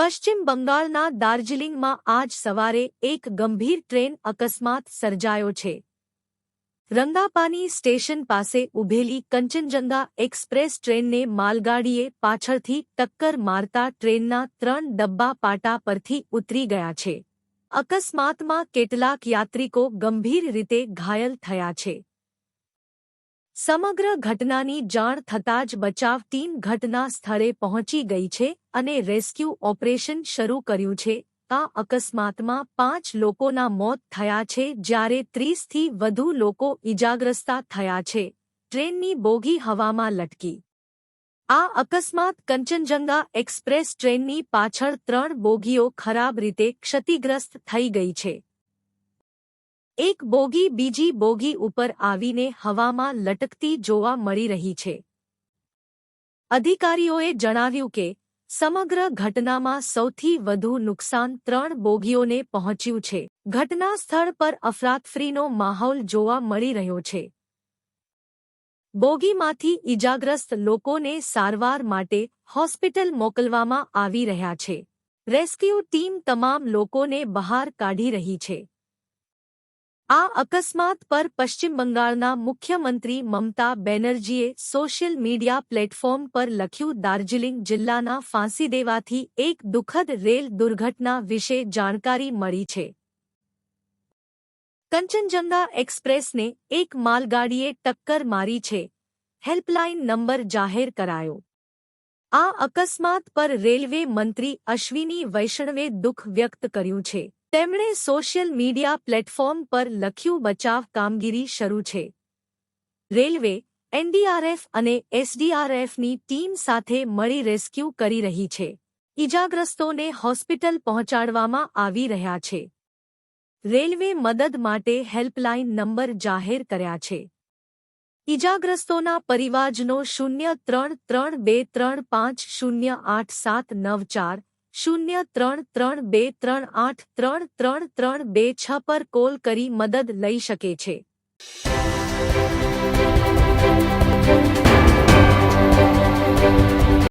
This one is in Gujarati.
પશ્ચિમ બંગાળના દાર્જિલિંગમાં આજ સવારે એક ગંભીર ટ્રેન અકસ્માત સર્જાયો છે. રંગાપાની સ્ટેશન પાસે ઊભેલી કંચનજંગા એક્સપ્રેસ ટ્રેનને માલગાડીએ પાછળથી ટક્કર મારતા ટ્રેનના 3 ડબ્બા પાટા પરથી ઉતરી ગયા છે. અકસ્માતમાં કેટલાક યાત્રિકો ગંભીર રીતે ઘાયલ થયા છે. સમગ્ર ઘટનાની જાણ થતાં જ બચાવ ટીમ ઘટના સ્થળે પહોંચી ગઈ છે અને રેસ્ક્યુ ઓપરેશન શરૂ કર્યું છે. આ અકસ્માતમાં 5 લોકોના મોત થયા છે જ્યારે 30થી વધુ લોકો ઇજાગ્રસ્ત થયા છે. ટ્રેનની બોગી હવામાં લટકી. આ અકસ્માત કંચનજંગા એક્સપ્રેસ ટ્રેનની પાછળ 3 બોગીઓ ખરાબ રીતે ક્ષતિગ્રસ્ત થઈ ગઈ છે. એક બોગી બીજી બોગી ઉપર આવીને હવામાં લટકતી જોવા મળી રહી છે. અધિકારીઓએ જણાવ્યું કે સમગ્ર ઘટનામાં સૌથી વધુ નુકસાન 3 બોગીઓને પહોંચ્યું છે. ઘટના સ્થળ પર અફરાતફરીનો માહોલ જોવા મળી રહ્યો છે. બોગીમાંથી ઇજાગ્રસ્ત લોકોને સારવાર માટે હોસ્પિટલ મોકલવામાં આવી રહ્યા છે. રેસ્ક્યુ ટીમ તમામ લોકોને બહાર કાઢી રહી છે. આ અકસ્માત પર પશ્ચિમ બંગાળના મુખ્યમંત્રી મમતા બેનર્જીએ સોશિયલ મીડિયા પ્લેટફોર્મ પર લખ્યું. દાર્જિલિંગ જિલ્લાના ફાંસીદેવાથી એક દુઃખદ રેલ દુર્ઘટના વિશે જાણકારી મળી છે. કંચનજંગા એક્સપ્રેસને એક માલગાડીએ ટક્કર મારી છે. હેલ્પલાઇન નંબર જાહેર કરાયો. આ અકસ્માત પર રેલવે મંત્રી અશ્વિની વૈષ્ણવે દુઃખ વ્યક્ત કર્યું છે. તેમણે સોશિયલ મીડિયા પ્લેટફોર્મ પર લખ્યું, બચાવ કામગીરી શરૂ છે. રેલવે, એનડીઆરએફ અને એસડીઆરએફની ટીમ સાથે મળી રેસ્ક્યુ કરી રહી છે. ઇજાગ્રસ્તોને હોસ્પિટલ પહોંચાડવામાં આવી રહ્યા છે. રેલવે મદદ માટે હેલ્પલાઇન નંબર જાહેર કર્યા છે. ઇજાગ્રસ્તોના પરિવારજનો 033235087940 0332383326 પર કોલ કરી મદદ લઈ શકે છે.